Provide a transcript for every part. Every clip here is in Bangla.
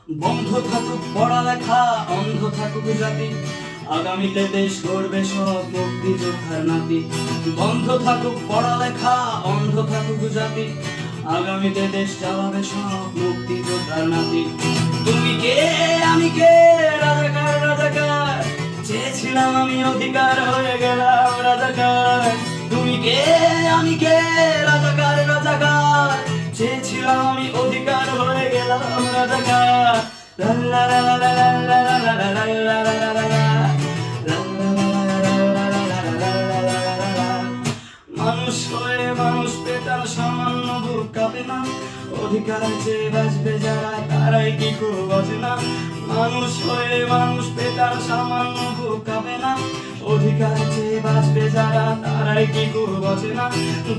বন্ধ থাকুক পড়ালেখা, অন্ধ থাকুক জাতি, আগামীতে দেশ গড়বে সব মুক্তিযোদ্ধার নাতি। বন্ধ থাকুক পড়ালেখা, অন্ধ থাকুক জাতি, আগামীতে দেশ চালাবে সব মুক্তিযোদ্ধার নাতি। তুমি কে আমি কে, রাজাকার রাজাকার, চেয়েছিলাম আমি অধিকার, হয়ে গেলাম রাজাকার। তুমি কে আমি কে, রাজাকার রাজাকার, চেয়েছিলাম আমি অধিকার, হয়ে গেলাম রাজাকার। লা লা লা লা লা লা লা লা লা লা লা লা লা লা লা। মানুষ হয়ে মানুষ পেটার সামান্য বুক কাঁপে না, অধিকার চেয়ে বাঁচবে যারা তারাই কি খুব বোঝে না। মানুষ হয়ে মানুষ পেটার সামান্য বুক কাঁপে না, অধিকার চেয়ে বাঁচবে যারা তারাই কি খুব বোঝে না।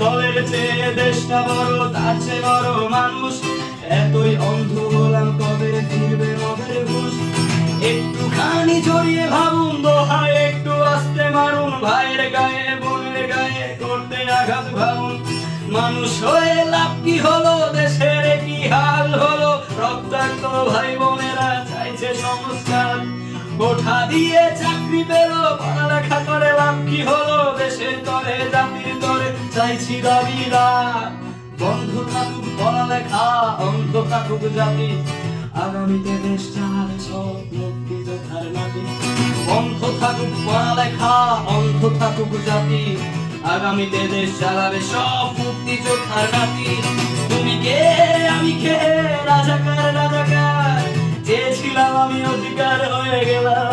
দলের চেয়ে দেশটা বড়, তার চেয়ে বড় মানুষ, এতই অন্ধ হলাম কবে ফিরবে মদের হুঁশ। একটুখানি জড়িয়ে ভাবুন, দোহায় একটু আস্তে মারুন, ভাইয়ের গায়ে বোনের গায়ে করতে আঘাত ভাবুন। মানুষ হয়ে লাভ কি হলো, দেশের কি হাল হলো, রক্তাক্ত ভাই বোনেরা চাইছে সংস্কার। কোঠা দিয়ে চাকরি পেল, পড়ালেখা করে লাভ কি হলো, দেশের তরে জাতির তরে চাইছি দাবিদার। বন্ধ থাকুক পড়ালেখা, অন্ধ থাকুক জাতি, আগামীতে দেশ চালাবে সব মুক্তিযোদ্ধার নাতি। বন্ধ থাকুক পড়ালেখা, অন্ধ থাকুক জাতি, আগামীতে দেশ চালাবে সব মুক্তিযোদ্ধার নাতি। তুমি কে আমি কে, রাজাকার রাজাকার, চেয়েছিলাম আমি অধিকার, হয়ে গেলাম